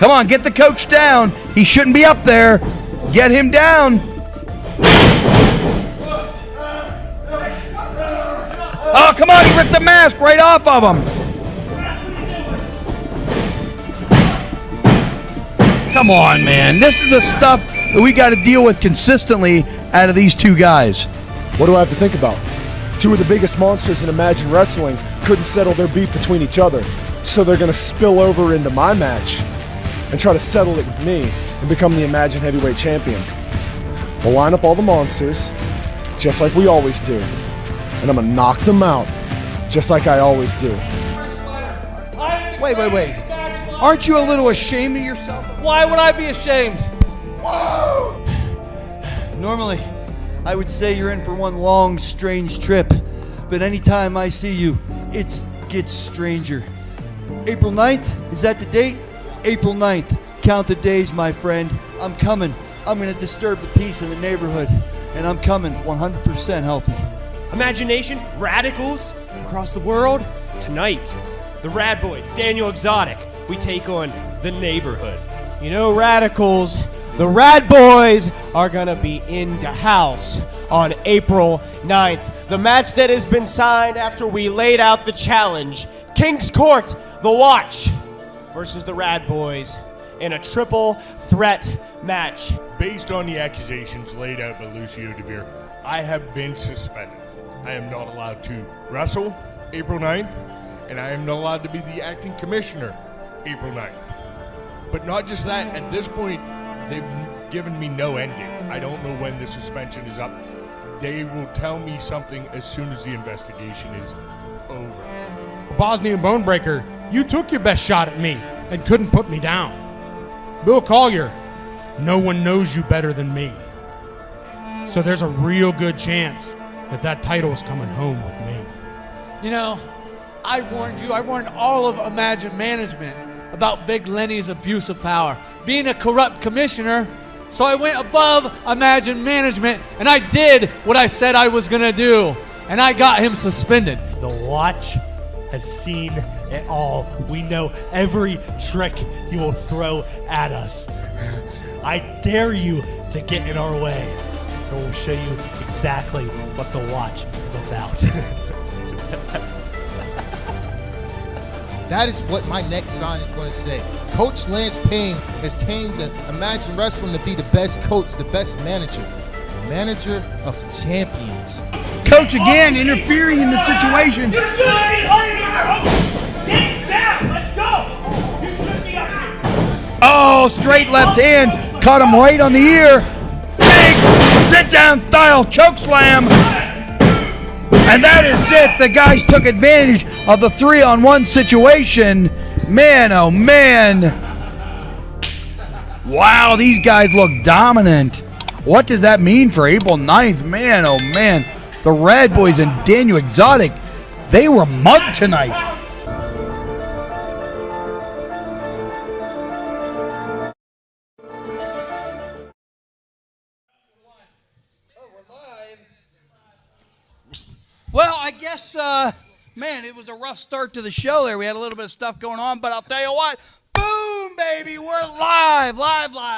Come on, get the coach down. He shouldn't be up there. Get him down. Oh, come on, he ripped the mask right off of him. Come on, man. This is the stuff that we got to deal with consistently out of these two guys. What do I have to think about? Two of the biggest monsters in Imagine Wrestling couldn't settle their beef between each other, so they're going to spill over into my match and try to settle it with me and become the Imagine Heavyweight Champion. We'll line up all the monsters, just like we always do, and I'm going to knock them out, just like I always do. Wait. Aren't you a little ashamed of yourself? Why would I be ashamed? Whoa! Normally, I would say you're in for one long, strange trip, but anytime I see you, it gets stranger. April 9th, is that the date? April 9th. Count the days, my friend. I'm coming. I'm going to disturb the peace in the neighborhood, and I'm coming 100% healthy. Imagination, radicals across the world. Tonight, the Rad Boy, Daniel Exotic, we take on the neighborhood. You know, radicals, the Rad Boys are gonna be in the house on April 9th. The match that has been signed after we laid out the challenge. King's Court, The Watch versus the Rad Boys in a triple threat match. Based on the accusations laid out by Lucio DeVere, I have been suspended. I am not allowed to wrestle April 9th, and I am not allowed to be the acting commissioner April 9th. But not just that, at this point, they've given me no ending. I don't know when the suspension is up. They will tell me something as soon as the investigation is over. Bosnian Bonebreaker, you took your best shot at me and couldn't put me down. Bill Collier, no one knows you better than me. So there's a real good chance that title is coming home with me. You know, I warned you, I warned all of Imagine Management about Big Lenny's abuse of power, being a corrupt commissioner. So I went above Imagine Management and I did what I said I was gonna do, and I got him suspended. The Watch has seen it all. We know every trick you will throw at us. I dare you to get in our way, and we'll show you exactly what the Watch is about. That is what my next sign is going to say. Coach Lance Payne has came to Imagine Wrestling to be the best coach, the best manager of champions. Coach again interfering in the situation. You shouldn't be under! Get down! Let's go! You shouldn't be up here! Oh, straight left hand. Caught him right on the ear. Big sit-down style choke slam. And that is it. The guys took advantage of the 3-on-1 situation. Man, oh man. Wow, these guys look dominant. What does that mean for April 9th? Man, oh man. The Rad Boys and Daniel Exotic, they were mugged tonight. Well, I guess, man, it was a rough start to the show there. We had a little bit of stuff going on, but I'll tell you what. Boom, baby, we're live,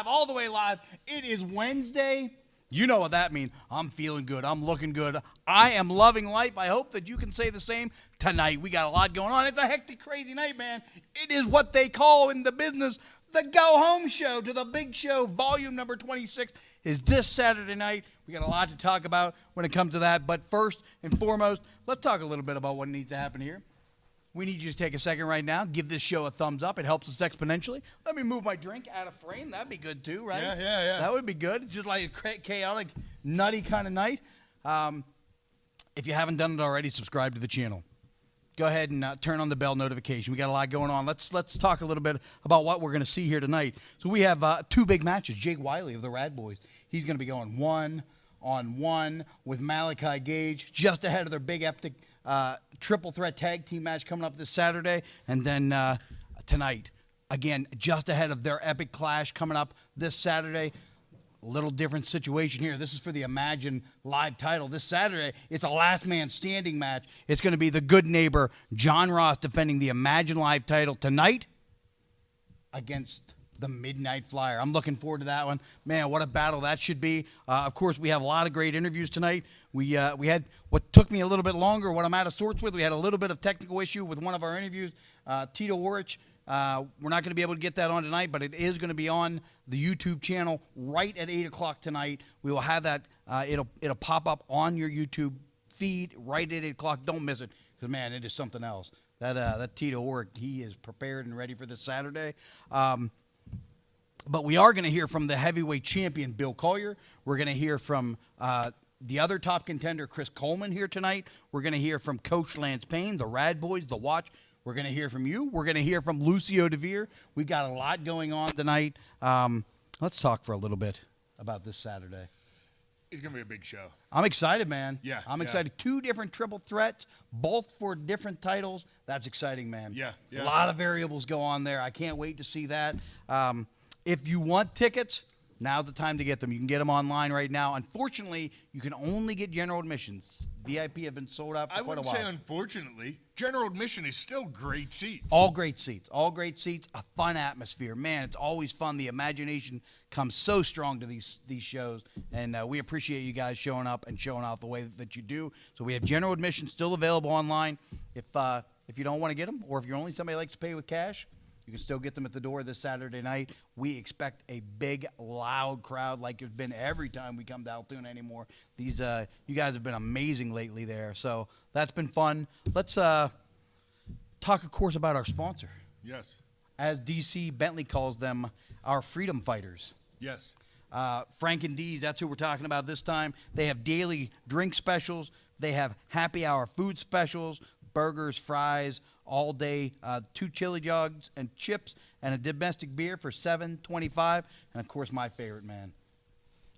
all the way live. It is Wednesday. You know what that means. I'm feeling good. I'm looking good. I am loving life. I hope that you can say the same tonight. We got a lot going on. It's a hectic, crazy night, man. It is what they call in the business the go-home show to the big show. Volume number 26 is this Saturday night. We got a lot to talk about when it comes to that. But first and foremost, let's talk a little bit about what needs to happen here. We need you to take a second right now. Give this show a thumbs up. It helps us exponentially. Let me move my drink out of frame. That'd be good too, right? Yeah. That would be good. It's just like a chaotic, nutty kind of night. If you haven't done it already, subscribe to the channel. Go ahead and turn on the bell notification. We got a lot going on. Let's talk a little bit about what we're going to see here tonight. So we have two big matches. Jake Wiley of the Rad Boys. He's going to be going 1-on-1 with Malachi Gage, just ahead of their big epic triple threat tag team match coming up this Saturday. And then tonight, again, just ahead of their epic clash coming up this Saturday. A little different situation here. This is for the Imagine Live title. This Saturday, it's a last man standing match. It's going to be the good neighbor, John Ross, defending the Imagine Live title tonight against the Midnight Flyer. I'm looking forward to that one. Man, what a battle that should be. Of course, we have a lot of great interviews tonight. We had what took me a little bit longer, what I'm out of sorts with. We had a little bit of technical issue with one of our interviews, Tito Orich. We're not going to be able to get that on tonight, but it is going to be on the YouTube channel right at 8 o'clock tonight. We will have that. It'll pop up on your YouTube feed right at 8 o'clock. Don't miss it, because, man, it is something else. That Tito Orich, he is prepared and ready for this Saturday. But we are going to hear from the heavyweight champion, Bill Collier. We're going to hear from the other top contender, Chris Coleman, here tonight. We're going to hear from Coach Lance Payne, the Rad Boys, the Watch. We're going to hear from you. We're going to hear from Lucio DeVere. We've got a lot going on tonight. Let's talk for a little bit about this Saturday. It's going to be a big show. I'm excited, man. Yeah. I'm excited. 2 different triple threats, both for different titles. That's exciting, man. Yeah. A lot of variables go on there. I can't wait to see that. If you want tickets, now's the time to get them. You can get them online right now. Unfortunately, you can only get general admissions. VIP have been sold out for quite a while. I wouldn't say unfortunately. General admission is still great seats. All great seats. All great seats. A fun atmosphere. Man, it's always fun. The imagination comes so strong to these shows, and we appreciate you guys showing up and showing out the way that you do. So we have general admission still available online. If you don't want to get them, or if you're only somebody who likes to pay with cash, you can still get them at the door this Saturday night. We expect a big, loud crowd like it's been every time we come to Altoona anymore. These you guys have been amazing lately there. So that's been fun. Let's talk, of course, about our sponsor. Yes. As DC Bentley calls them, our freedom fighters. Yes. Frank and D's, that's who we're talking about this time. They have daily drink specials. They have happy hour food specials, burgers, fries, all day, 2 chili dogs and chips, and a domestic beer for $7.25. And of course, my favorite, man,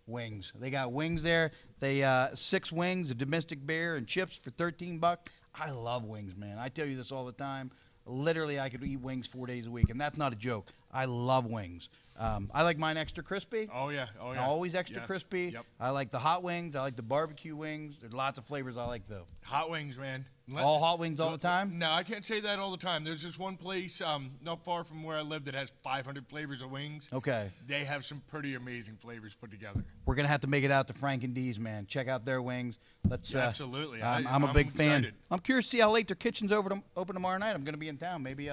wings. They got wings there. They 6 wings, a domestic beer, and chips for $13. I love wings, man. I tell you this all the time. Literally, I could eat wings 4 days a week, and that's not a joke. I love wings. I like mine extra crispy. Oh, yeah. Always extra crispy. Yep. I like the hot wings. I like the barbecue wings. There's lots of flavors I like, though. Hot wings, man. All hot wings all the time? No, I can't say that all the time. There's just one place not far from where I live that has 500 flavors of wings. Okay. They have some pretty amazing flavors put together. We're going to have to make it out to Frank and D's, man. Check out their wings. Let's. Absolutely. I'm a big fan. Excited. I'm curious to see how late their kitchen's open tomorrow night. I'm going to be in town. Maybe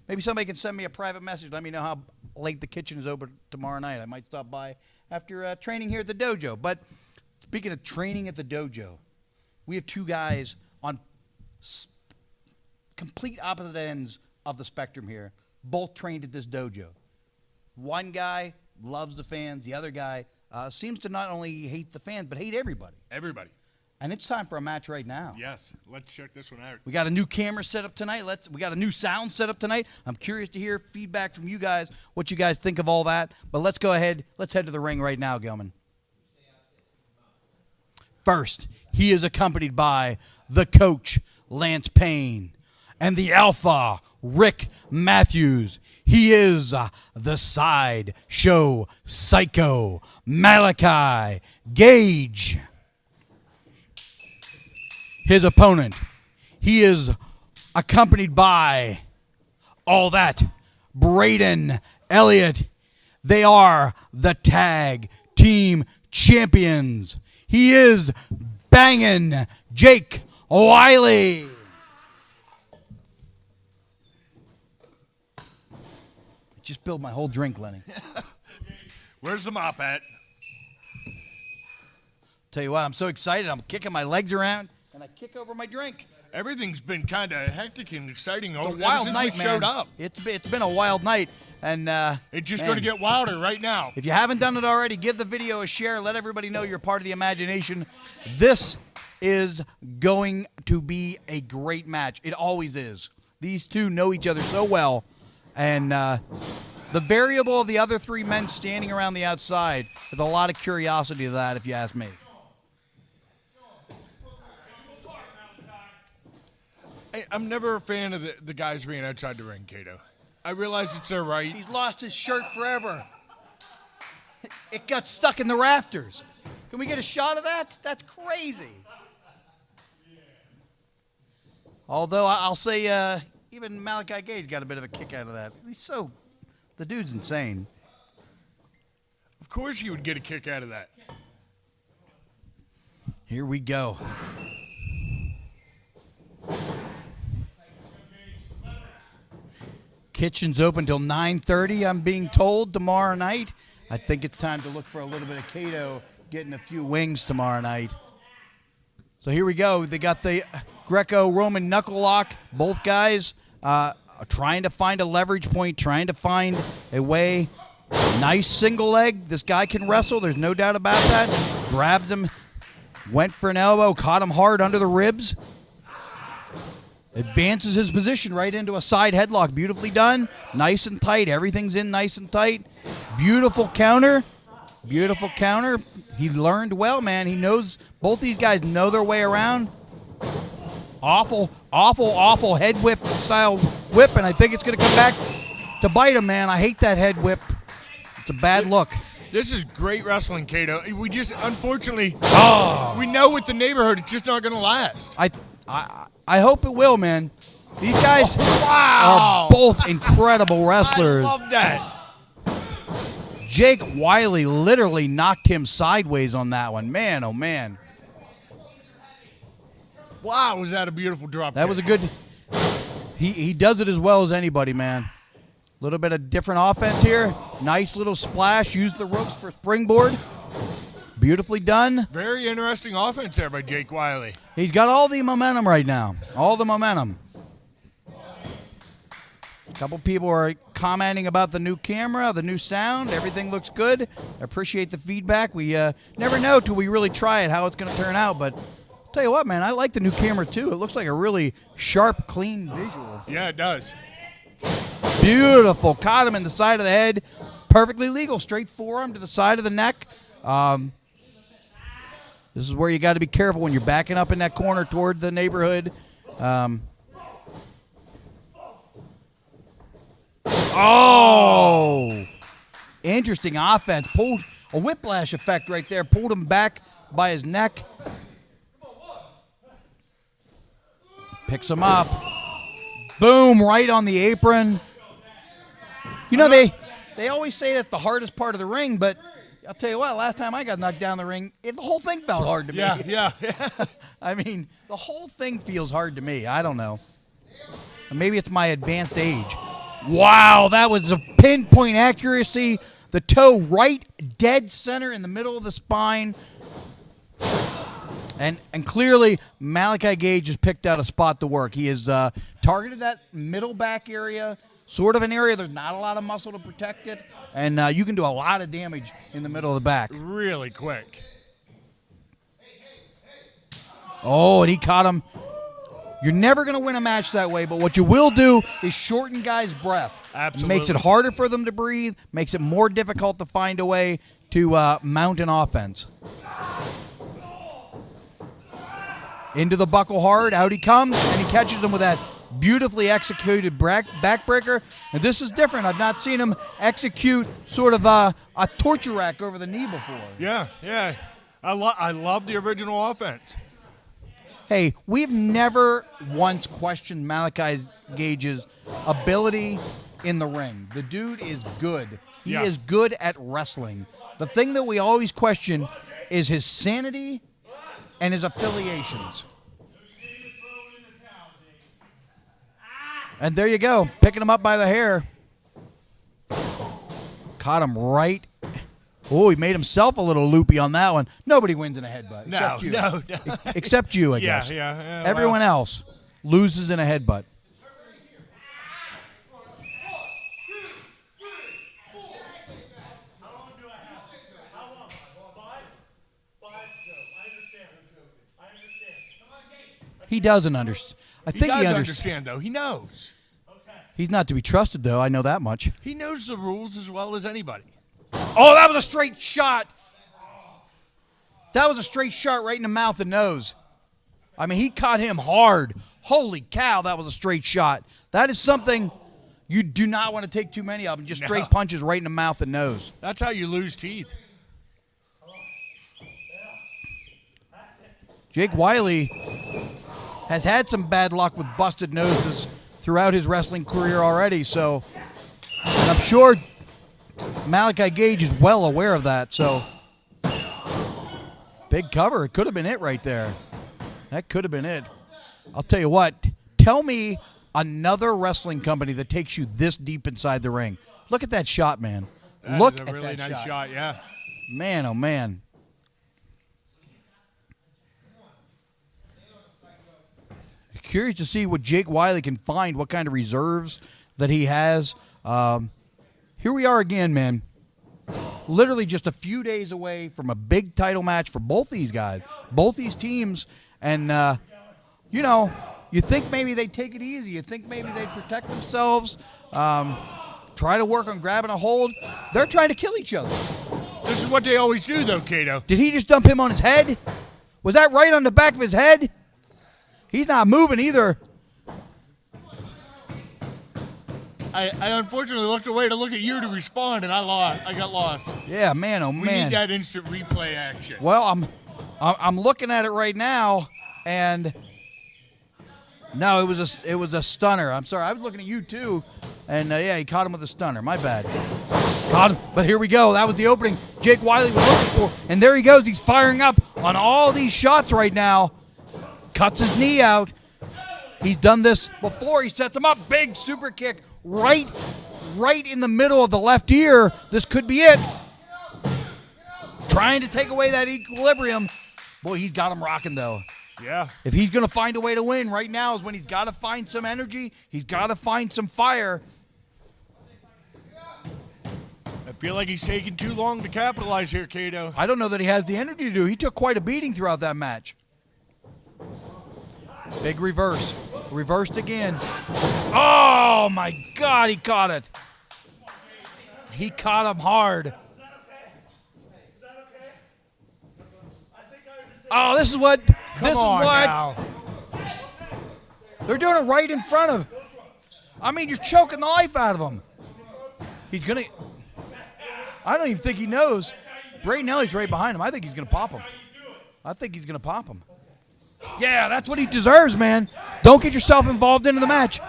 maybe somebody can send me a private message. Let me know how late the kitchen is open tomorrow night. I might stop by after training here at the dojo. But speaking of training at the dojo, we have 2 guys on complete opposite ends of the spectrum here, both trained at this dojo. One guy loves the fans. The other guy seems to not only hate the fans, but hate everybody. Everybody. And it's time for a match right now. Yes. Let's check this one out. We got a new camera set up tonight. We got a new sound set up tonight. I'm curious to hear feedback from you guys, what you guys think of all that. But let's go ahead. Let's head to the ring right now, Gilman. First, he is accompanied by the coach, Lance Payne, and the alpha, Rick Matthews. He is the sideshow psycho, Malachi Gage. His opponent, he is accompanied by all that, Braden Elliott. They are the tag team champions. He is banging Jake Wiley. Just spilled my whole drink, Lenny. Where's the mop at? Tell you what, I'm so excited. I'm kicking my legs around, and I kick over my drink. Everything's been kind of hectic and exciting It's a wild night, we man. showed up. It's been a wild night, and it's just man, going to get wilder right now. If you haven't done it already, give the video a share. Let everybody know you're part of the imagination. This is going to be a great match. It always is. These 2 know each other so well, and the variable of the other 3 men standing around the outside, there's a lot of curiosity to that, if you ask me. I'm never a fan of the guys being outside the ring, Cato. I realize it's their right. He's lost his shirt forever. It got stuck in the rafters. Can we get a shot of that? That's crazy. Although I'll say even Malachi Gage got a bit of a kick out of that. He's so The dude's insane. Of course you would get a kick out of that. Here we go. Kitchen's open till 9:30, I'm being told, tomorrow night. I think it's time to look for a little bit of Cato getting a few wings tomorrow night. So here we go. They got the Greco-Roman knuckle lock. Both guys trying to find a leverage point, trying to find a way. Nice single leg. This guy can wrestle. There's no doubt about that. Grabs him. Went for an elbow. Caught him hard under the ribs. Advances his position right into a side headlock. Beautifully done. Nice and tight. Everything's in nice and tight. Beautiful counter. Beautiful counter. He learned well, man. He knows, both these guys know their way around. Awful, awful, awful head whip style whip, and I think it's going to come back to bite him, man. I hate that head whip. It's a bad look. This is great wrestling, Cato. We just, unfortunately, we know with the neighborhood, it's just not going to last. I hope it will, man. These guys are both incredible wrestlers. I love that. Jake Wiley literally knocked him sideways on that one. Man, oh, man. Wow, was that a beautiful drop That was a good – he does it as well as anybody, man. A little bit of different offense here. Nice little splash. Used the ropes for springboard. Beautifully done. Very interesting offense there by Jake Wiley. He's got all the momentum right now. All the momentum. A couple people are commenting about the new camera, the new sound. Everything looks good. I appreciate the feedback. We never know till we really try it how it's going to turn out. But I'll tell you what, man, I like the new camera too. It looks like a really sharp, clean visual. Yeah, it does. Beautiful. Caught him in the side of the head. Perfectly legal. Straight forearm to the side of the neck. This is where you got to be careful when you're backing up in that corner toward the neighborhood. Interesting offense. Pulled a whiplash effect right there. Pulled him back by his neck. Picks him up. Boom, right on the apron. You know, they always say that's the hardest part of the ring, but I'll tell you what, last time I got knocked down the ring, the whole thing felt hard to me. Yeah. I mean, the whole thing feels hard to me. I don't know. Maybe it's my advanced age. Wow, that was a pinpoint accuracy. The toe right dead center in the middle of the spine. And clearly, Malachi Gage has picked out a spot to work. He has targeted that middle back area, sort of an area there's not a lot of muscle to protect it. And you can do a lot of damage in the middle of the back. Really quick. Oh, and he caught him. You're never going to win a match that way, but what you will do is shorten guys' breath. Absolutely. It makes it harder for them to breathe, makes it more difficult to find a way to mount an offense. Into the buckle hard, out he comes, and he catches him with that beautifully executed backbreaker. And this is different. I've not seen him execute sort of a torture rack over the knee before. Yeah. I love the original offense. Hey, we've never once questioned Malachi Gage's ability in the ring. The dude is good. He is good at wrestling. The thing that we always question is his sanity and his affiliations. And there you go, picking him up by the hair. Caught him right. Oh, he made himself a little loopy on that one. Nobody wins in a headbutt. Except you. No. Except you, I guess. Yeah. Everyone else loses in a headbutt. He doesn't understand. I think he understands, though. He knows. He's not to be trusted, though. I know that much. He knows the rules as well as anybody. Oh, that was a straight shot. That was a straight shot right in the mouth and nose. I mean, he caught him hard. Holy cow, that was a straight shot. That is something you do not want to take too many of them. Just straight punches right in the mouth and nose. That's how you lose teeth. Jake Wiley has had some bad luck with busted noses throughout his wrestling career already, so I'm sure Malachi Gage is well aware of that, so big cover. It could have been it right there. That could have been it. I'll tell you what. Tell me another wrestling company that takes you this deep inside the ring. Look at that shot, man. Look is a at really that nice shot, yeah. Man, oh, man. Curious to see what Jake Wiley can find, what kind of reserves that he has. Here we are again, man. Literally just a few days away from a big title match for both these guys, both these teams. And, you know, you think maybe they'd take it easy. You think maybe they'd protect themselves, try to work on grabbing a hold. They're trying to kill each other. This is what they always do, though, Cato. Did he just dump him on his head? Was that right on the back of his head? He's not moving either. I unfortunately looked away to look at you to respond, and I got lost. Yeah, man, oh, We man. need that instant replay action. Well, I'm looking at it right now, and no, it was a stunner. I'm sorry, I was looking at you too, and yeah, he caught him with a stunner. My bad. Caught him, but here we go. That was the opening Jake Wiley was looking for, and there he goes. He's firing up on all these shots right now. Cuts his knee out. He's done this before. He sets him up. Big super kick right in the middle of the left ear. This could be it. Trying to take away that equilibrium. Boy, he's got him rocking, though. Yeah. If he's going to find a way to win, right now is when he's got to find some energy. He's got to find some fire. I feel like he's taking too long to capitalize here, Cato. I don't know that he has the energy to do. He took quite a beating throughout that match. Big reverse. Reversed again. Oh, my God, he caught it. He caught him hard. Oh, this is what. Come on now. They're doing it right in front of. I mean, you're choking the life out of him. He's gonna. I don't even think he knows. Braden Elliott's right behind him. I think he's gonna pop him. I think he's gonna pop him. Yeah, that's what he deserves, man. Don't get yourself involved into the match.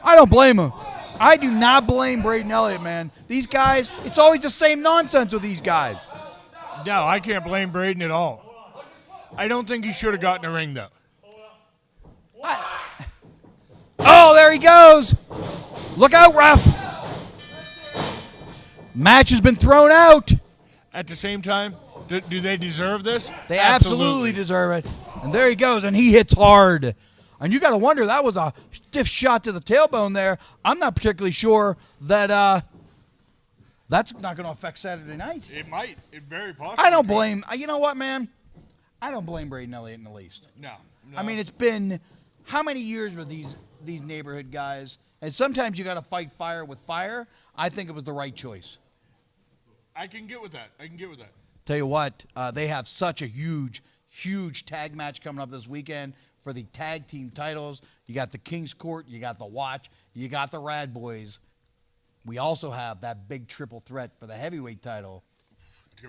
I don't blame him. I do not blame Braden Elliott, man. These guys, it's always the same nonsense with these guys. No, I can't blame Braden at all. I don't think he should have gotten a ring, though. Oh, there he goes. Look out, ref. Match has been thrown out. At the same time, do they deserve this? They absolutely deserve it. And there he goes, and he hits hard. And you got to wonder, that was a stiff shot to the tailbone there. I'm not particularly sure that that's not going to affect Saturday night. It might. It very possibly. I don't blame. You know what, man? I don't blame Braden Elliott in the least. No. I mean, it's been how many years with these neighborhood guys? And sometimes you got to fight fire with fire. I think it was the right choice. I can get with that. Tell you what, they have such a huge tag match coming up this weekend for the tag team titles. You got the King's Court, you got the Watch, you got the Rad Boys. We also have that big triple threat for the heavyweight title.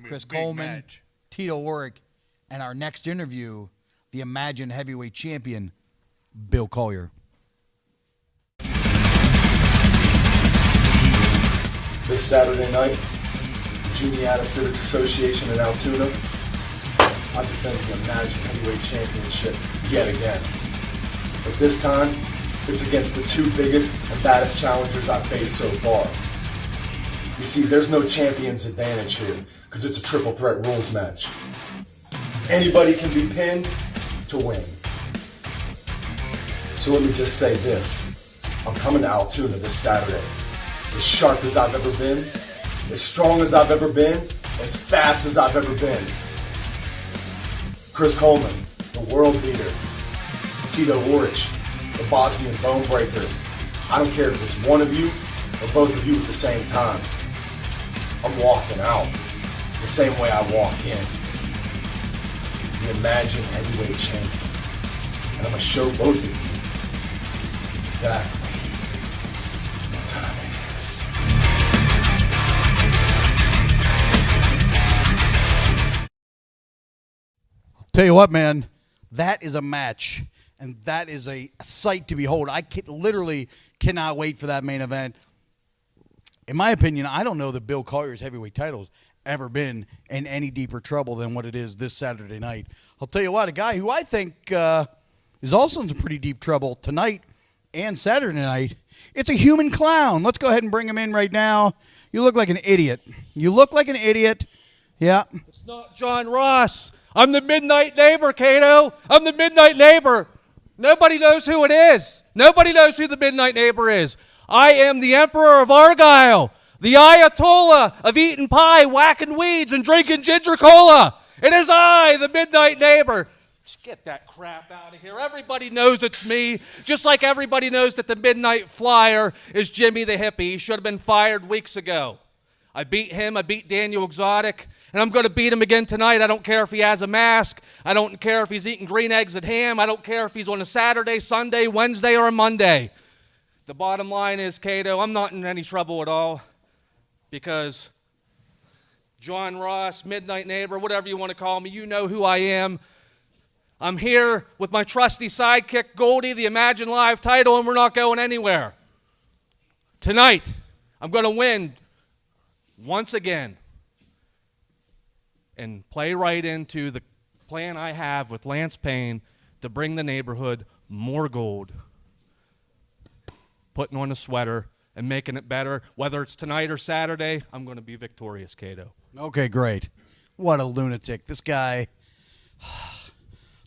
Chris Coleman, match. Tito Warwick, and our next interview, the Imagine heavyweight champion, Bill Collier. This Saturday night, Juniata Civics Association in Altoona, I defend the Imagine Heavyweight Championship yet again. But this time, it's against the two biggest and baddest challengers I've faced so far. You see, there's no champion's advantage here, because it's a triple threat rules match. Anybody can be pinned to win. So let me just say this. I'm coming to Altoona this Saturday. As sharp as I've ever been, as strong as I've ever been, as fast as I've ever been. Chris Coleman, the world beater. Tito Warwick, the Bosnian bone breaker. I don't care if it's one of you or both of you at the same time. I'm walking out the same way I walk in. The Imagine heavyweight champion. And I'm going to show both of you exactly what time it is. Tell you what, man, that is a match and that is a sight to behold. I literally cannot wait for that main event. In my opinion, I don't know that Bill Collier's heavyweight title's ever been in any deeper trouble than what it is this Saturday night. I'll tell you what, a guy who I think is also in some pretty deep trouble tonight and Saturday night, it's a human clown. Let's go ahead and bring him in right now. You look like an idiot. You look like an idiot. Yeah. It's not John Ross. I'm the Midnight Neighbor, Cato. I'm the Midnight Neighbor. Nobody knows who it is. Nobody knows who the Midnight Neighbor is. I am the Emperor of Argyle, the Ayatollah of eating pie, whacking weeds, and drinking ginger cola. It is I, the Midnight Neighbor. Just get that crap out of here. Everybody knows it's me, just like everybody knows that the Midnight Flyer is Jimmy the Hippie. He should have been fired weeks ago. I beat him. I beat Daniel Exotic, and I'm going to beat him again tonight. I don't care if he has a mask. I don't care if he's eating green eggs and ham. I don't care if he's on a Saturday, Sunday, Wednesday, or a Monday. The bottom line is, Cato, I'm not in any trouble at all because John Ross, Midnight Neighbor, whatever you want to call me, you know who I am. I'm here with my trusty sidekick, Goldie, the Imagine Live title, and we're not going anywhere. Tonight, I'm going to win once again and play right into the plan I have with Lance Payne to bring the neighborhood more gold. Putting on a sweater and making it better. Whether it's tonight or Saturday, I'm going to be victorious, Cato. Okay, great. What a lunatic. This guy.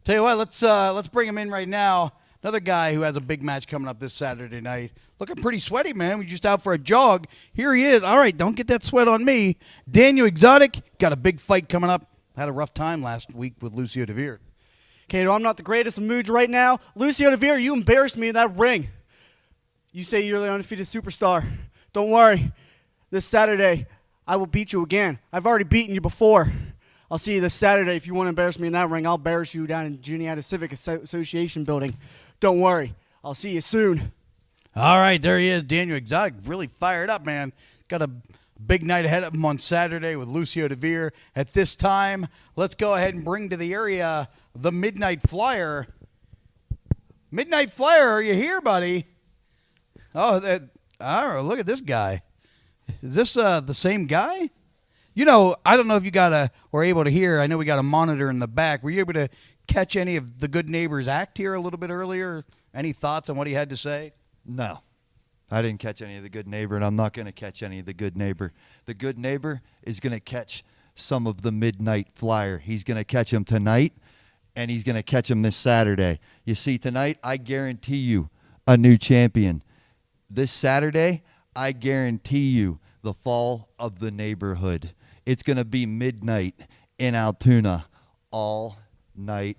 Tell you what, let's bring him in right now. Another guy who has a big match coming up this Saturday night. Looking pretty sweaty, man. We just out for a jog. Here he is. All right, don't get that sweat on me. Daniel Exotic got a big fight coming up. Had a rough time last week with Lucio DeVere. Cato, I'm not the greatest of moods right now. Lucio DeVere, you embarrassed me in that ring. You say you're the undefeated superstar. Don't worry. This Saturday, I will beat you again. I've already beaten you before. I'll see you this Saturday. If you want to embarrass me in that ring, I'll embarrass you down in Juniata Civic Association building. Don't worry. I'll see you soon. All right, there he is. Daniel Exotic really fired up, man. Got a big night ahead of him on Saturday with Lucio DeVere. At this time, let's go ahead and bring to the area the Midnight Flyer. Midnight Flyer, are you here, buddy? Oh, look at this guy. Is this the same guy? You know, I don't know if you were able to hear. I know we got a monitor in the back. Were you able to catch any of the Good Neighbors act here a little bit earlier? Any thoughts on what he had to say? No. I didn't catch any of the Good Neighbor, and I'm not going to catch any of the Good Neighbor. The Good Neighbor is going to catch some of the Midnight Flyer. He's going to catch him tonight, and he's going to catch him this Saturday. You see, tonight, I guarantee you a new champion. This Saturday, I guarantee you the fall of the neighborhood. It's going to be midnight in Altoona all night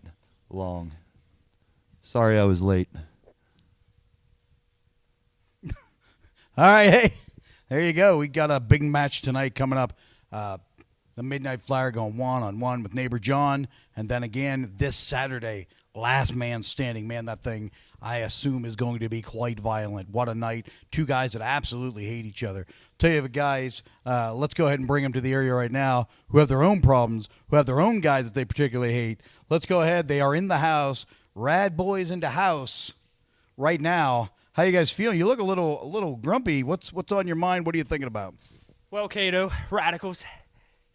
long. Sorry I was late. All right, hey, there you go. We got a big match tonight coming up. The Midnight Flyer going one-on-one with neighbor John. And then again this Saturday, last man standing. Man, that thing, I assume, is going to be quite violent. What a night. Two guys that absolutely hate each other. Tell you, guys, let's go ahead and bring them to the area right now who have their own problems, who have their own guys that they particularly hate. Let's go ahead. They are in the house. Rad Boys into house right now. How you guys feeling? You look a little grumpy. What's on your mind? What are you thinking about? Well, Cato, Radicals,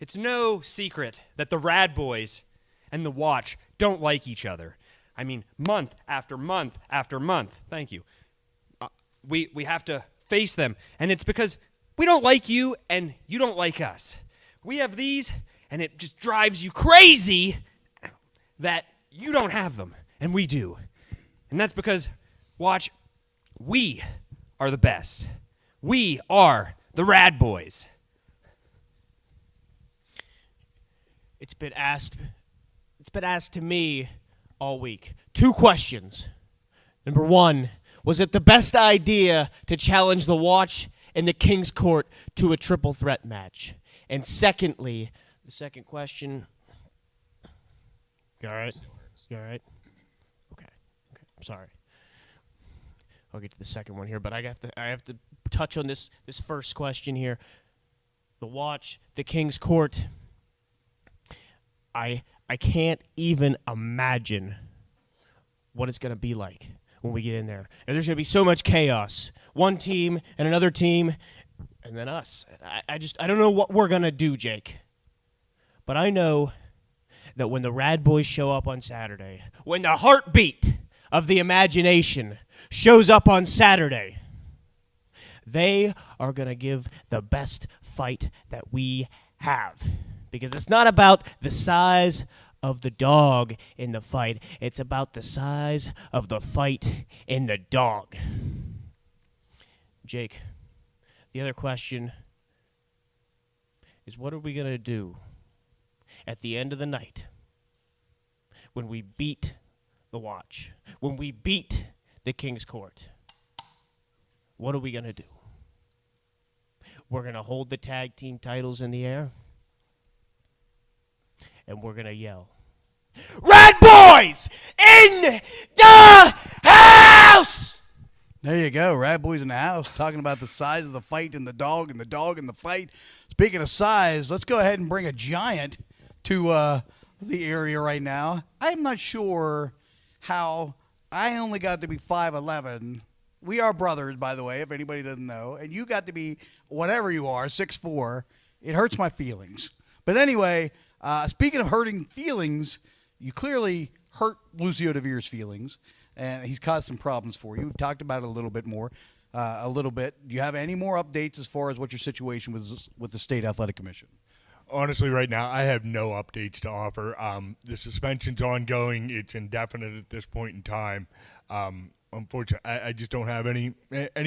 it's no secret that the Rad Boys and the Watch don't like each other. I mean, month after month after month. Thank you. We have to face them, and it's because we don't like you and you don't like us. We have these, and it just drives you crazy that you don't have them, and we do. And that's because, Watch, we are the best. We are the Rad Boys. It's been asked to me all week. 2 questions. Number 1, was it the best idea to challenge the Watch and the King's Court to a triple threat match? And secondly, the second question. You all right? You all right? Okay. I'm sorry. I'll get to the second one here, but I have to touch on this first question here. The Watch, the King's Court. I can't even imagine what it's going to be like when we get in there. And there's going to be so much chaos. One team and another team, and then us. I don't know what we're going to do, Jake. But I know that when the Rad Boys show up on Saturday, when the heartbeat of the imagination shows up on Saturday, they are going to give the best fight that we have. Because it's not about the size of the dog in the fight. It's about the size of the fight in the dog. Jake, the other question is, what are we going to do at the end of the night when we beat the Watch, when we beat the King's Court? What are we going to do? We're going to hold the tag team titles in the air, and we're going to yell, Rad Boys in the house! There you go. Rad Boys in the house, talking about the size of the fight and the dog and the dog and the fight. Speaking of size, let's go ahead and bring a giant to the area right now. I'm not sure how I only got to be 5'11". We are brothers, by the way, if anybody doesn't know. And you got to be whatever you are, 6'4". It hurts my feelings. But anyway, speaking of hurting feelings, you clearly hurt Lucio DeVere's feelings, and he's caused some problems for you. We've talked about it a little bit more, Do you have any more updates as far as what your situation was with the State Athletic Commission? Honestly, right now, I have no updates to offer. The suspension's ongoing. It's indefinite at this point in time. Unfortunately, I just don't have any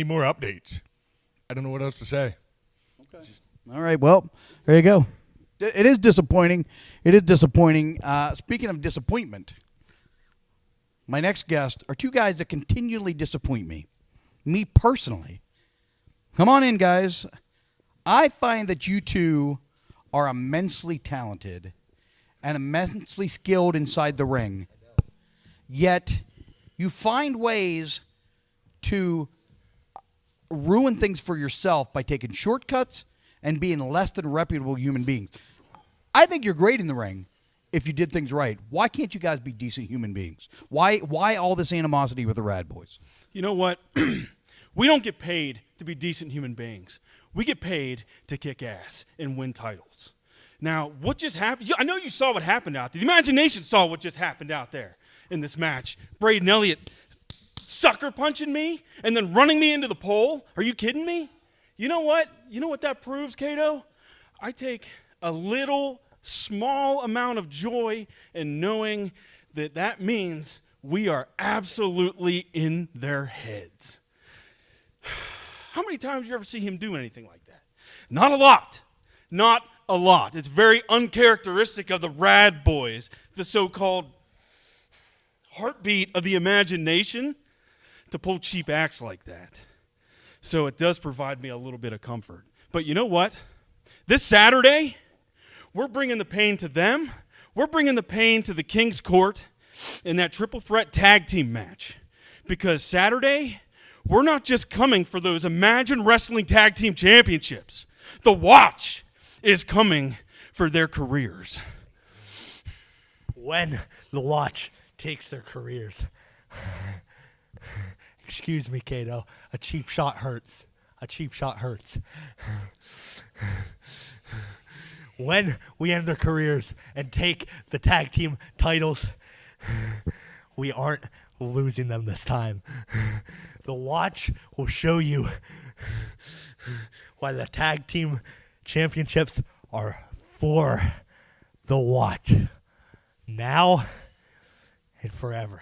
more updates. I don't know what else to say. Okay. All right, well, there you go. It is disappointing. It is disappointing. Speaking of disappointment, my next guest are two guys that continually disappoint me. Me personally. Come on in, guys. I find that you two are immensely talented and immensely skilled inside the ring. Yet you find ways to ruin things for yourself by taking shortcuts and being less than reputable human beings. I think you're great in the ring if you did things right. Why can't you guys be decent human beings? Why all this animosity with the Rad Boys? You know what? We don't get paid to be decent human beings. We get paid to kick ass and win titles. Now, what just happened? I know you saw what happened out there. The imagination saw what just happened out there in this match. Braden Elliott sucker punching me and then running me into the pole. Are you kidding me? You know what? You know what that proves, Cato? I take a little small amount of joy in knowing that that means we are absolutely in their heads. How many times did you ever see him do anything like that? Not a lot. Not a lot. It's very uncharacteristic of the Rad Boys, the so-called heartbeat of the imagination, to pull cheap acts like that. So it does provide me a little bit of comfort. But you know what? This Saturday, we're bringing the pain to them. We're bringing the pain to the King's Court in that triple threat tag team match. Because Saturday, we're not just coming for those Imagine Wrestling Tag Team Championships. The Watch is coming for their careers. When the Watch takes their careers. Excuse me, Cato. A cheap shot hurts. A cheap shot hurts. When we end their careers and take the tag team titles, we aren't losing them this time. The Watch will show you why the tag team championships are for the Watch. Now and forever.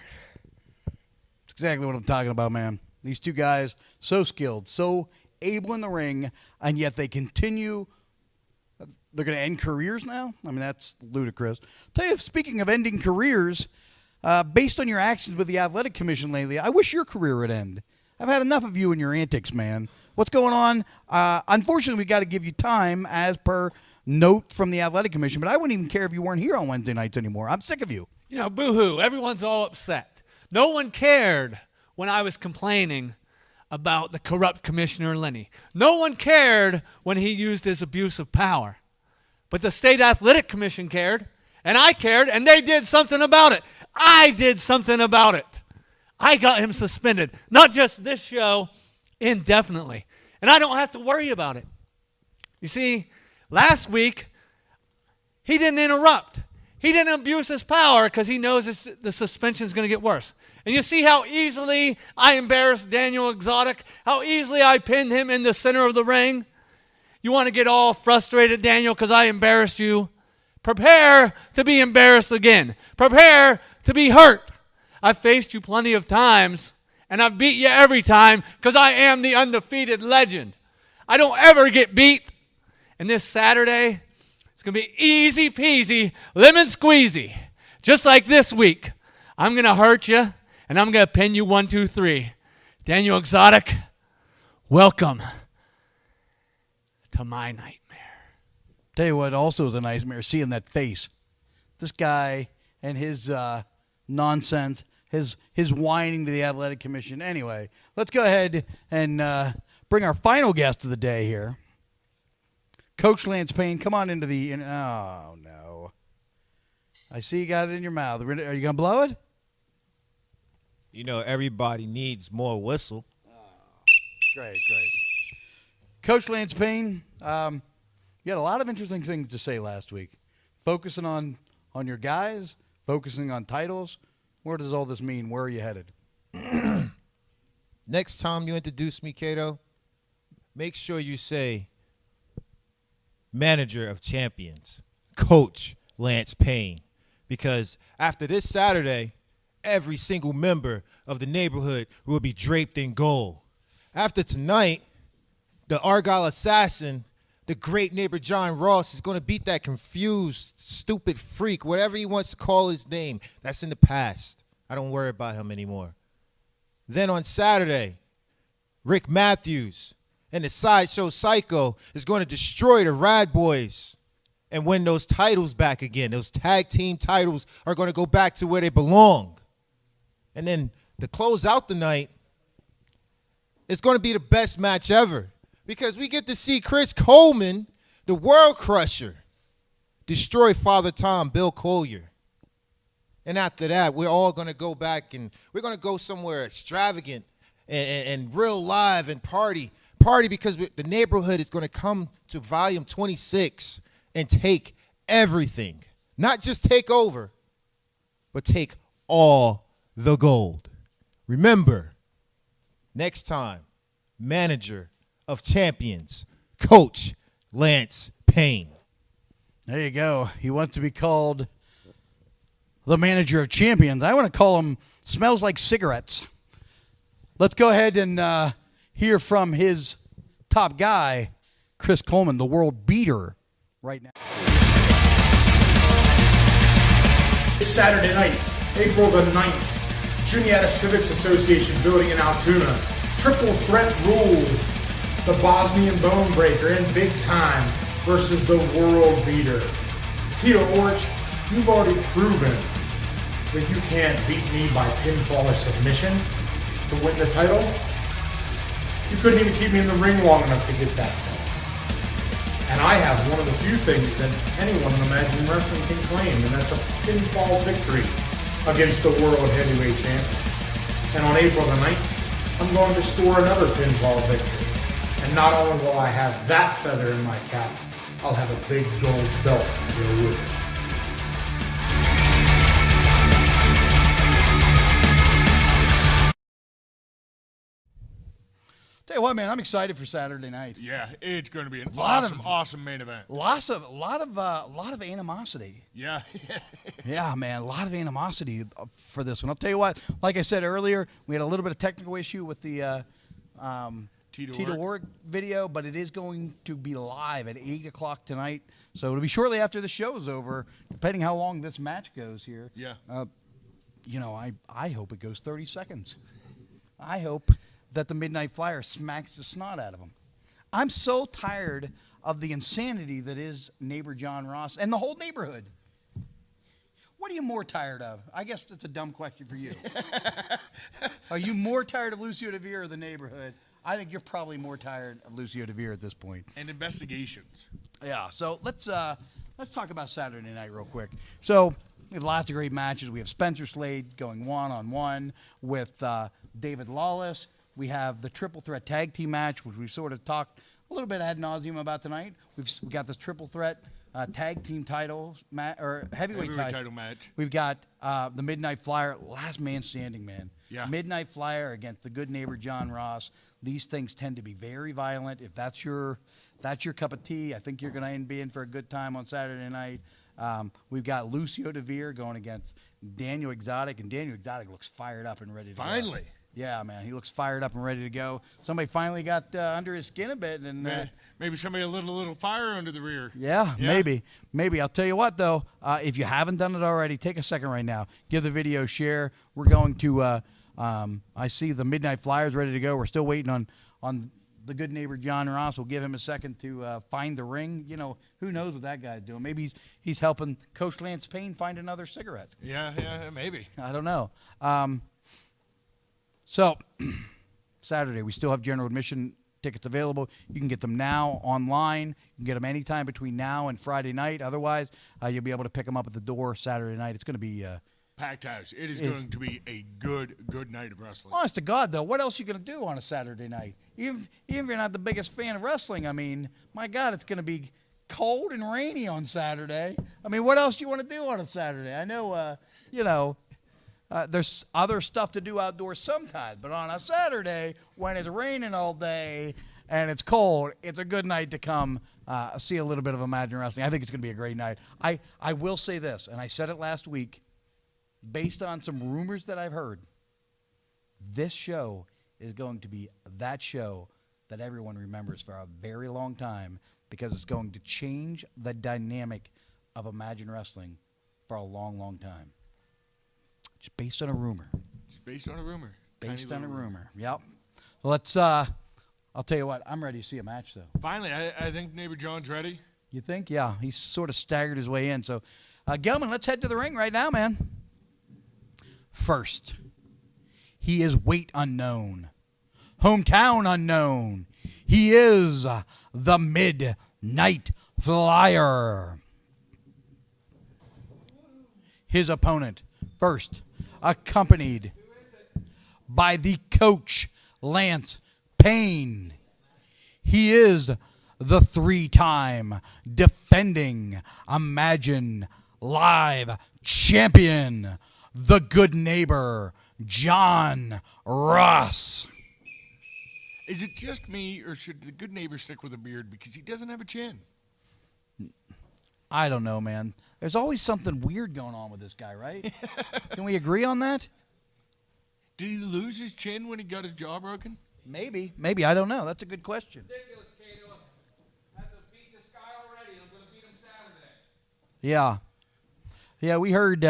That's exactly what I'm talking about, man. These two guys, so skilled, so able in the ring, and yet they continue. They're going to end careers now? I mean, that's ludicrous. Tell you, speaking of ending careers, based on your actions with the Athletic Commission lately, I wish your career would end. I've had enough of you and your antics, man. What's going on? Unfortunately, we got to give you time as per note from the Athletic Commission, but I wouldn't even care if you weren't here on Wednesday nights anymore. I'm sick of you. You know, boo-hoo. Everyone's all upset. No one cared when I was complaining about the corrupt Commissioner Lenny. No one cared when he used his abuse of power. But the State Athletic Commission cared, and I cared, and they did something about it. I did something about it. I got him suspended. Not just this show, indefinitely. And I don't have to worry about it. You see, last week, he didn't interrupt. He didn't abuse his power because he knows the suspension is going to get worse. And you see how easily I embarrassed Daniel Exotic, how easily I pinned him in the center of the ring. You want to get all frustrated, Daniel, because I embarrassed you? Prepare to be embarrassed again. Prepare to be hurt. I've faced you plenty of times, and I've beat you every time because I am the undefeated legend. I don't ever get beat. And this Saturday, it's going to be easy peasy, lemon squeezy. Just like this week. I'm going to hurt you, and I'm going to pin you 1, 2, 3. Daniel Exotic, welcome to my nightmare. Tell you what also is a nightmare, seeing that face. This guy and his nonsense, his whining to the Athletic Commission. Anyway, let's go ahead and bring our final guest of the day here. Coach Lance Payne, come on into the... Oh, no. I see you got it in your mouth. Are you going to blow it? You know, everybody needs more whistle. Great. Coach Lance Payne, you had a lot of interesting things to say last week. Focusing on your guys, focusing on titles. Where does all this mean? Where are you headed? Next time you introduce me, Cato, make sure you say manager of champions, Coach Lance Payne. Because after this Saturday, every single member of the neighborhood will be draped in gold. After tonight, the Argyle assassin, the great neighbor John Ross, is going to beat that confused, stupid freak, whatever he wants to call his name. That's in the past. I don't worry about him anymore. Then on Saturday, Rick Matthews and the Sideshow Psycho is going to destroy the Rad Boys and win those titles back again. Those tag team titles are going to go back to where they belong. And then to close out the night, it's going to be the best match ever because we get to see Chris Coleman, the World Crusher, destroy Father Tom, Bill Collier. And after that, we're all going to go back and we're going to go somewhere extravagant and real live and party. Party because the neighborhood is going to come to volume 26 and take everything. Not just take over, but take all the gold. Remember, next time, manager of champions, Coach Lance Payne. There you go. He wants to be called the manager of champions. I want to call him Smells Like Cigarettes. Let's go ahead and hear from his top guy, Chris Coleman, the world beater right now. This Saturday night, April the 9th, Juniata Civics Association building in Altoona. Triple threat rules. The Bosnian Bone Breaker in big time versus the world beater. Tito Orch, you've already proven that you can't beat me by pinfall or submission to win the title. You couldn't even keep me in the ring long enough to get that far. And I have one of the few things that anyone in Imagine Wrestling can claim, and that's a pinfall victory against the world heavyweight champion. And on April the 9th, I'm going to score another pinfall victory. And not only will I have that feather in my cap, I'll have a big gold belt to go with it. Tell you what, man, I'm excited for Saturday night. Yeah, it's going to be an Awesome main event. A lot of animosity. Yeah. Yeah, man, a lot of animosity for this one. I'll tell you what, like I said earlier, we had a little bit of technical issue with the Tito Org video, but it is going to be live at 8 o'clock tonight. So it'll be shortly after the show's over, depending how long this match goes here. Yeah. I hope it goes 30 seconds. I hope that the Midnight Flyer smacks the snot out of him. I'm so tired of the insanity that is neighbor John Ross and the whole neighborhood. What are you more tired of? I guess that's a dumb question for you. Are you more tired of Lucio DeVere or the neighborhood? I think you're probably more tired of Lucio DeVere at this point. And investigations. Yeah, so let's talk about Saturday night real quick. So We have lots of great matches. We have Spencer Slade going one-on-one with David Lawless. We have the triple threat tag team match, which we sort of talked a little bit ad nauseum about tonight. We got this triple threat tag team title or heavyweight title match. We've got the Midnight Flyer, last man standing, man. Yeah. Midnight Flyer against the good neighbor John Ross. These things tend to be very violent. If that's your cup of tea, I think you're going to be in for a good time on Saturday night. We've got Lucio DeVere going against Daniel Exotic, and Daniel Exotic looks fired up and ready to go. Finally. Yeah, man, he looks fired up and ready to go. Somebody finally got under his skin a bit, and maybe somebody a little fire under the rear. Yeah, maybe. I'll tell you what, though, if you haven't done it already, take a second right now. Give the video a share. We're going to. I see the Midnight Flyers ready to go. We're still waiting on the good neighbor John Ross. We'll give him a second to find the ring. You know, who knows what that guy's doing? Maybe he's helping Coach Lance Payne find another cigarette. Yeah, maybe. I don't know. So, Saturday, we still have general admission tickets available. You can get them now online. You can get them anytime between now and Friday night. Otherwise, you'll be able to pick them up at the door Saturday night. It's going to be packed house. It is going to be a good night of wrestling. Honest to God, though, what else are you going to do on a Saturday night? Even if you're not the biggest fan of wrestling, I mean, my God, it's going to be cold and rainy on Saturday. I mean, what else do you want to do on a Saturday? I know, there's other stuff to do outdoors sometimes, but on a Saturday when it's raining all day and it's cold, it's a good night to come see a little bit of Imagine Wrestling. I think it's going to be a great night. I will say this, and I said it last week, based on some rumors that I've heard, this show is going to be that show that everyone remembers for a very long time because it's going to change the dynamic of Imagine Wrestling for a long, long time. It's based on a rumor. It's based on a rumor. Based on a rumor. Yep. So let's, I'll tell you what, I'm ready to see a match, though. Finally, I think neighbor John's ready. You think? Yeah. He's sort of staggered his way in. So, Gelman, let's head to the ring right now, man. First, he is weight unknown, hometown unknown. He is the Midnight Flyer. His opponent, first, accompanied by the coach, Lance Payne. He is the 3-time defending Imagine Live champion, the good neighbor, John Ross. Is it just me, or should the good neighbor stick with a beard because he doesn't have a chin? I don't know, man. There's always something weird going on with this guy, right? Can we agree on that? Did he lose his chin when he got his jaw broken? Maybe. I don't know. That's a good question. Ridiculous, Cato. I have to beat this guy already, and I'm going to beat him Saturday. Yeah. Yeah, we heard,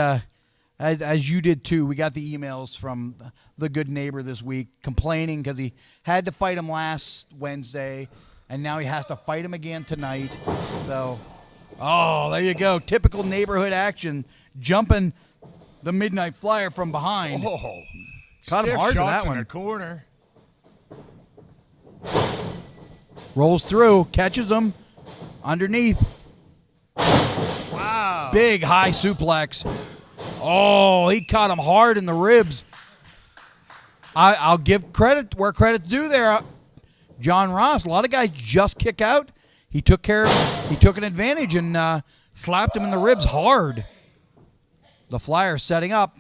as you did too, we got the emails from the good neighbor this week complaining because he had to fight him last Wednesday, and now he has to fight him again tonight. So, oh, there you go. Typical neighborhood action, jumping the Midnight Flyer from behind. Oh, caught him hard to that in one. The corner. Rolls through, catches him underneath. Wow. Big high suplex. Oh, he caught him hard in the ribs. I'll give credit where credit's due there. John Ross, a lot of guys just kick out. He took an advantage and slapped him in the ribs hard. The Flyer setting up.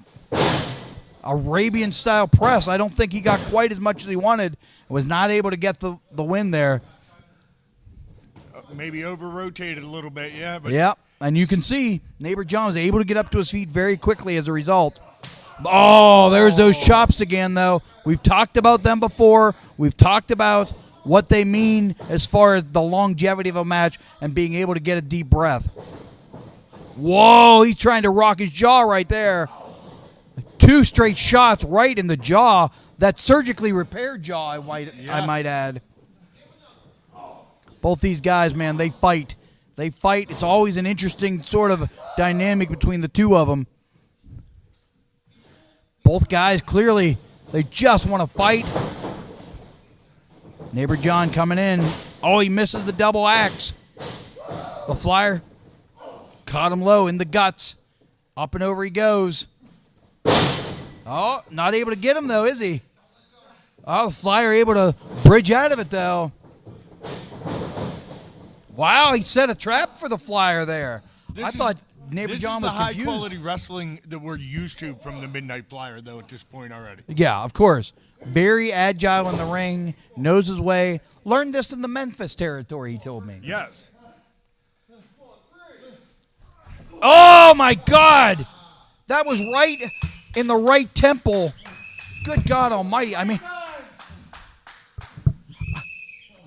Arabian-style press. I don't think he got quite as much as he wanted. Was not able to get the win there. Maybe over-rotated a little bit, yeah. But Yep, and you can see neighbor John was able to get up to his feet very quickly as a result. Oh, there's those chops again, though. We've talked about them before. We've talked about what they mean as far as the longevity of a match and being able to get a deep breath. Whoa, he's trying to rock his jaw right there. 2 straight shots right in the jaw. That surgically repaired jaw, I might add. Both these guys, man, they fight. They fight. It's always an interesting sort of dynamic between the two of them. Both guys, clearly, they just want to fight. Neighbor John coming in. Oh, he misses the double axe. The Flyer caught him low in the guts. Up and over he goes. Oh, not able to get him, though, is he? Oh, the Flyer able to bridge out of it, though. Wow, he set a trap for the Flyer there. I thought Neighbor John was confused. This is the high-quality wrestling that we're used to from the Midnight Flyer, though, at this point already. Yeah, of course. Very agile in the ring, knows his way. Learned this in the Memphis territory, he told me. Yes. Oh, my God. That was right in the right temple. Good God almighty. I mean,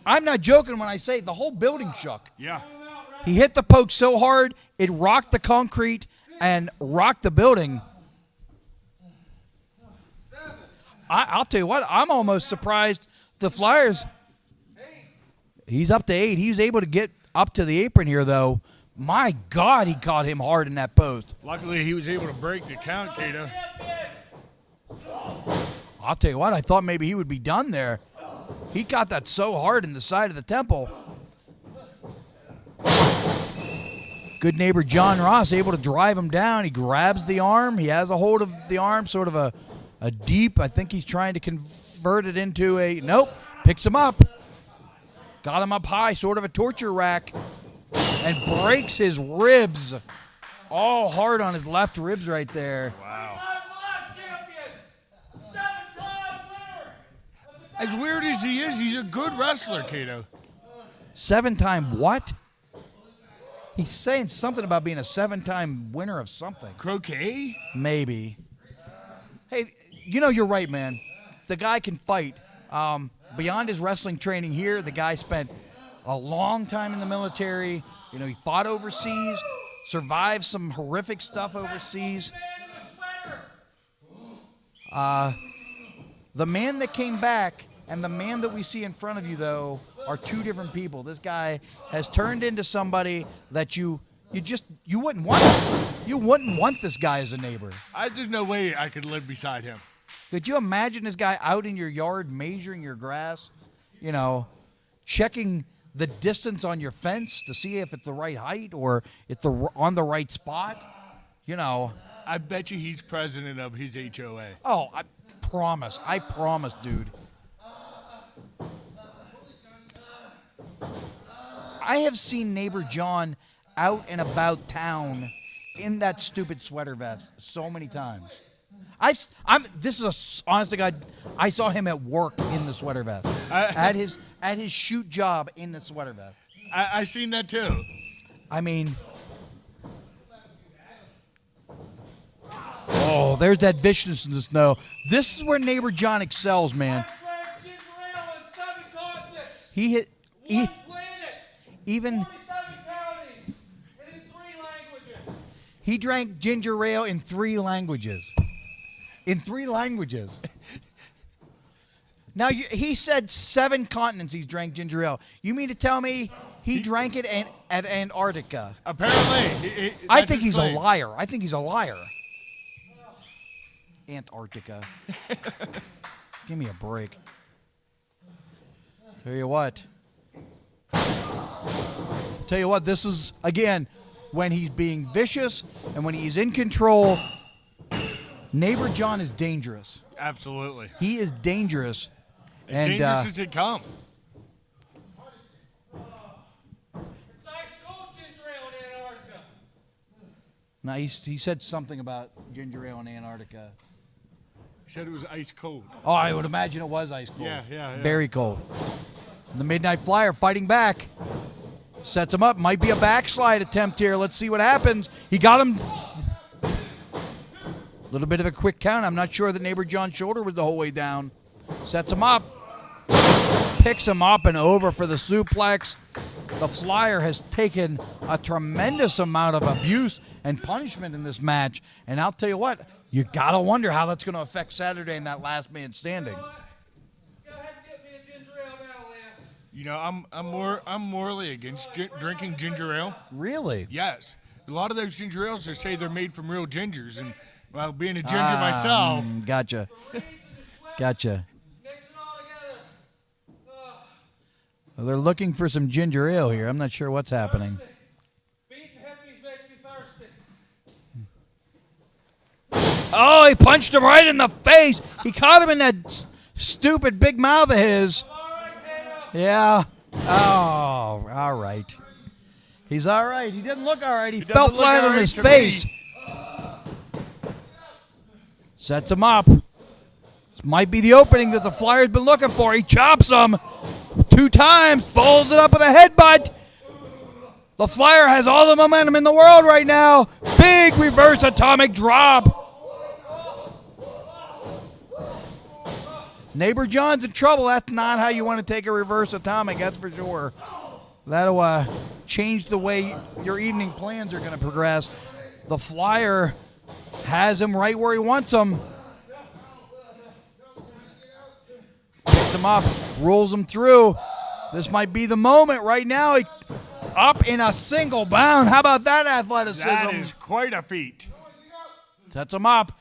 I'm not joking when I say the whole building shook. Yeah. He hit the poke so hard, it rocked the concrete and rocked the building. I'll tell you what, I'm almost surprised the Flyers. He's up to 8. He was able to get up to the apron here, though. My God, he caught him hard in that post. Luckily, he was able to break the count, Kato. I'll tell you what, I thought maybe he would be done there. He got that so hard in the side of the temple. Good neighbor John Ross able to drive him down. He grabs the arm. He has a hold of the arm, sort of a deep. I think he's trying to convert it into a, nope, picks him up. Got him up high, sort of a torture rack, and breaks his ribs. All hard on his left ribs right there. Wow. As weird as he is, he's a good wrestler, Kato. 7-time what? He's saying something about being a 7-time winner of something. Croquet? Maybe. Hey, you know, you're right, man. The guy can fight. Beyond his wrestling training here, the guy spent a long time in the military. You know, he fought overseas, survived some horrific stuff overseas. The man that came back and the man that we see in front of you, though, are two different people. This guy has turned into somebody that you wouldn't want. You wouldn't want this guy as a neighbor. There's no way I could live beside him. Could you imagine this guy out in your yard measuring your grass? You know, checking the distance on your fence to see if it's the right height or if on the right spot? You know. I bet you he's president of his HOA. Oh, I promise, dude. I have seen neighbor John out and about town in that stupid sweater vest so many times. This is honest to God, I saw him at work in the sweater vest. At his shoot job in the sweater vest. I seen that too. I mean, oh, there's that viciousness, though. This is where neighbor John excels, man. He hit even. He drank ginger ale in 3 languages. In 3 languages. Now, he said 7 continents he's drank ginger ale. You mean to tell me he drank it at Antarctica? Apparently. I think he's a liar. I think he's a liar. Antarctica. Give me a break. Tell you what, this is, again, when he's being vicious and when he's in control, neighbor John is dangerous. Absolutely. He is dangerous. As dangerous as it comes. It's ice cold ginger ale in Antarctica. Now, he said something about ginger ale in Antarctica. He said it was ice cold. Oh, I would imagine it was ice cold. Yeah. Very cold. The Midnight Flyer fighting back. Sets him up. Might be a backslide attempt here. Let's see what happens. He got him. A little bit of a quick count. I'm not sure that neighbor John's shoulder was the whole way down. Sets him up. Picks him up and over for the suplex. The Flyer has taken a tremendous amount of abuse and punishment in this match. And I'll tell you what, you got to wonder how that's going to affect Saturday in that last man standing. You know, I'm morally against drinking ginger ale. Really? Yes. A lot of those ginger ales, they say they're made from real gingers, and well, being a ginger myself. Gotcha. Well, they're looking for some ginger ale here. I'm not sure what's happening. Beating hippies makes me thirsty. Oh, he punched him right in the face. He caught him in that stupid big mouth of his. Yeah. Oh, all right. He's all right. He didn't look all right. He fell flat on his face. Sets him up. This might be the opening that the Flyer's been looking for. He chops him 2 times, folds it up with a headbutt. The Flyer has all the momentum in the world right now. Big reverse atomic drop. Neighbor John's in trouble. That's not how you want to take a reverse atomic, that's for sure. That'll change the way your evening plans are going to progress. The Flyer has him right where he wants him. Picks him up, rolls him through. This might be the moment right now. He, up in a single bound. How about that athleticism? That is quite a feat. Sets him up.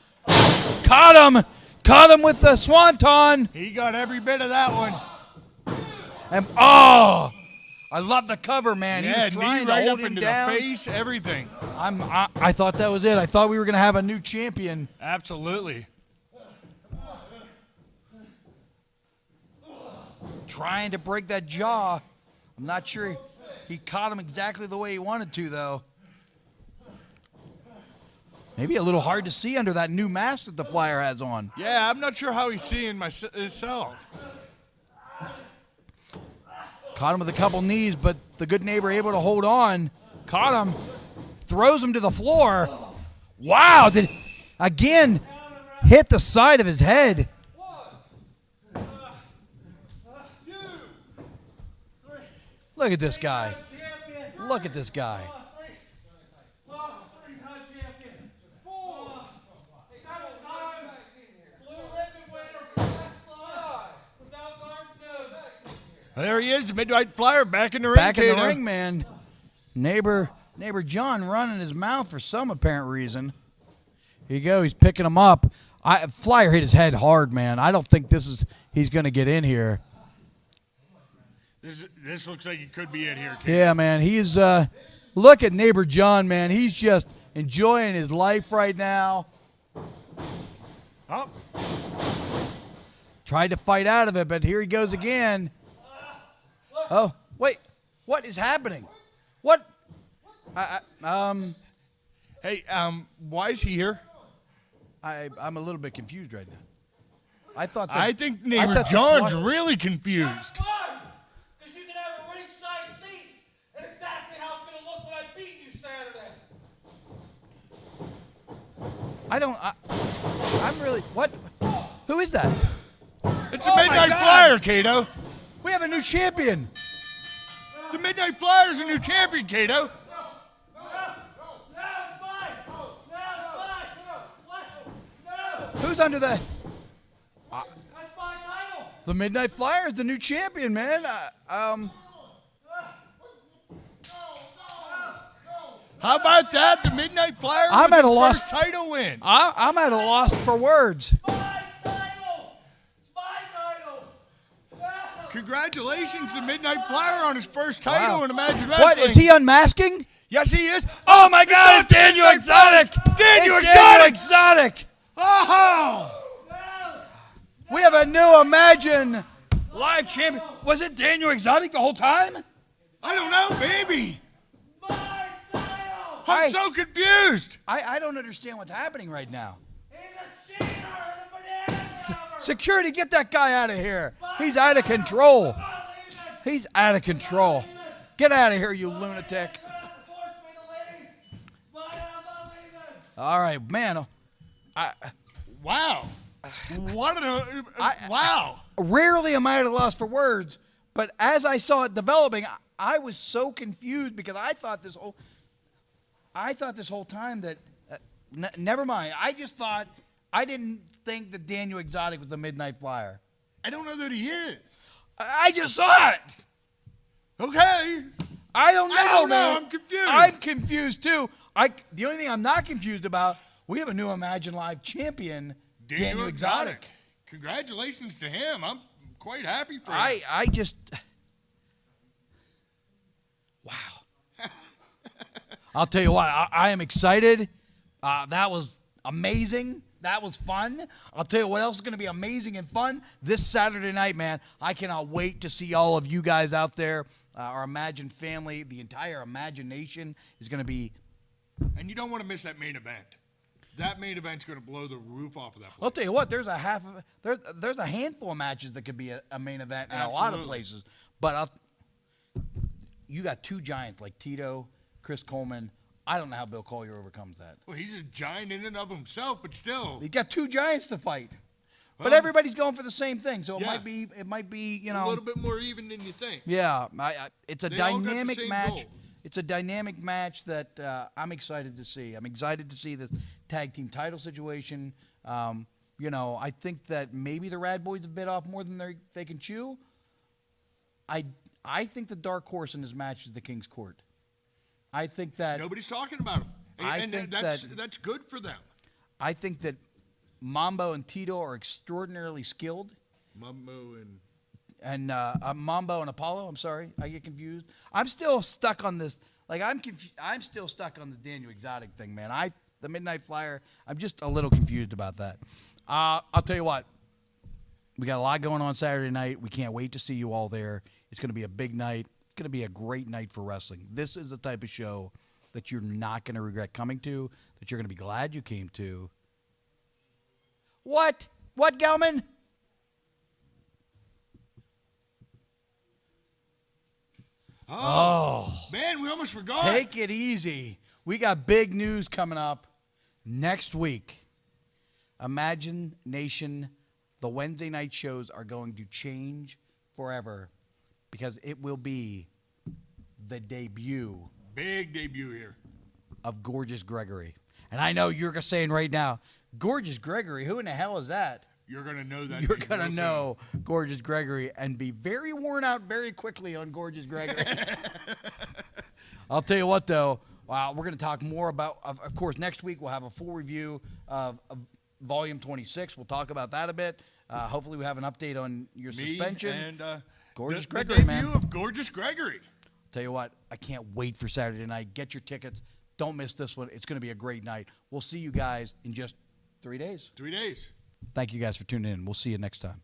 Caught him. Caught him with the swanton. He got every bit of that one. And oh, I love the cover, man. Yeah, he was trying knee to right hold up him into down. the face, everything. I thought that was it. I thought we were going to have a new champion. Absolutely. Trying to break that jaw. I'm not sure he caught him exactly the way he wanted to, though. Maybe a little hard to see under that new mask that the Flyer has on. Yeah, I'm not sure how he's seeing himself. Caught him with a couple knees, but the good neighbor able to hold on. Caught him. Throws him to the floor. Wow. Did again hit the side of his head. Look at this guy. Look at this guy. There he is, the Midnight Flyer back in the ring. Back in the ring, man. Neighbor John running his mouth for some apparent reason. Here you go. He's picking him up. Flyer hit his head hard, man. I don't think he's going to get in here. This looks like he could be in here, kid. Yeah, man. He's look at neighbor John, man. He's just enjoying his life right now. Oh. Tried to fight out of it, but here he goes again. Oh, wait. What is happening? What? Hey, why is he here? I'm a little bit confused right now. I think neighbor John's really confused. Because you can have a ringside seat and exactly how it's going to look when I beat you Saturday. I'm really, what? Who is that? It's the Midnight Flyer, Kato. We have a new champion. The Midnight Flyer's a new champion, Kato. Who's under the... The Midnight Flyer is the new champion, man. How about that? The Midnight Flyer I'm with at a his loss. first title win. I'm at a loss for words. Congratulations to Midnight Flyer on his first title in Imagine Wrestling. What, is he unmasking? Yes, he is. Oh, my God, it's Daniel Exotic. Daniel Exotic. Oh! We have a new Imagine Live champion. Was it Daniel Exotic the whole time? I don't know, maybe. I'm so confused. I don't understand what's happening right now. Security, get that guy out of here. He's out of control. He's out of control. Get out of here, you lunatic. All right, man. Wow. Wow. Rarely am I at a loss for words, but as I saw it developing, I was so confused because I thought this whole time that never mind. I didn't think that Daniel Exotic was the Midnight Flyer. I don't know that he is. I just saw it. Okay. I don't know, man. I'm confused. I'm confused too. The only thing I'm not confused about, we have a new Imagine Live champion, Daniel Exotic. Congratulations to him. I'm quite happy for him. I just wow. I'll tell you what, I am excited. That was amazing. That was fun. I'll tell you what else is going to be amazing and fun this Saturday night, man. I cannot wait to see all of you guys out there. Our Imagine family, the entire Imagination is going to be. And you don't want to miss that main event. That main event's going to blow the roof off of that place. I'll tell you what. There's a handful of matches that could be a main event in a lot of places. But you got two giants like Tito, Chris Coleman. I don't know how Bill Collier overcomes that. Well, he's a giant in and of himself, but still. You got two giants to fight. Well, but everybody's going for the same thing, so it might be, you know, a little bit more even than you think. Yeah, it's a They all got the dynamic same match. goal. It's a dynamic match that I'm excited to see. I'm excited to see this tag team title situation. You know, I think that maybe the Rad Boys have bit off more than they can chew. I think the dark horse in this match is the King's Court. I think that nobody's talking about them, and that's good for them. I think that Mambo and Tito are extraordinarily skilled. Mambo and Mambo and Apollo. I'm sorry, I get confused. I'm still stuck on this. Like I'm still stuck on the Daniel Exotic thing, man. The Midnight Flyer. I'm just a little confused about that. I'll tell you what. We got a lot going on Saturday night. We can't wait to see you all there. It's going to be a big night. It's going to be a great night for wrestling. This is the type of show that you're not going to regret coming to, that you're going to be glad you came to. What? What, Gelman? Oh, man, we almost forgot. Take it easy. We got big news coming up next week. Imagine Nation, the Wednesday night shows are going to change forever because it will be the debut. Big debut here. Of Gorgeous Gregory. And I know you're saying right now, Gorgeous Gregory, who in the hell is that? You're going to know that. You're going to know Gorgeous Gregory and be very worn out very quickly on Gorgeous Gregory. I'll tell you what, though. We're going to talk more about, of course, next week we'll have a full review of Volume 26. We'll talk about that a bit. Hopefully we have an update on your suspension. And Gorgeous the Gregory, debut man. of Gorgeous Gregory. Tell you what, I can't wait for Saturday night. Get your tickets. Don't miss this one. It's going to be a great night. We'll see you guys in just 3 days. 3 days. Thank you guys for tuning in. We'll see you next time.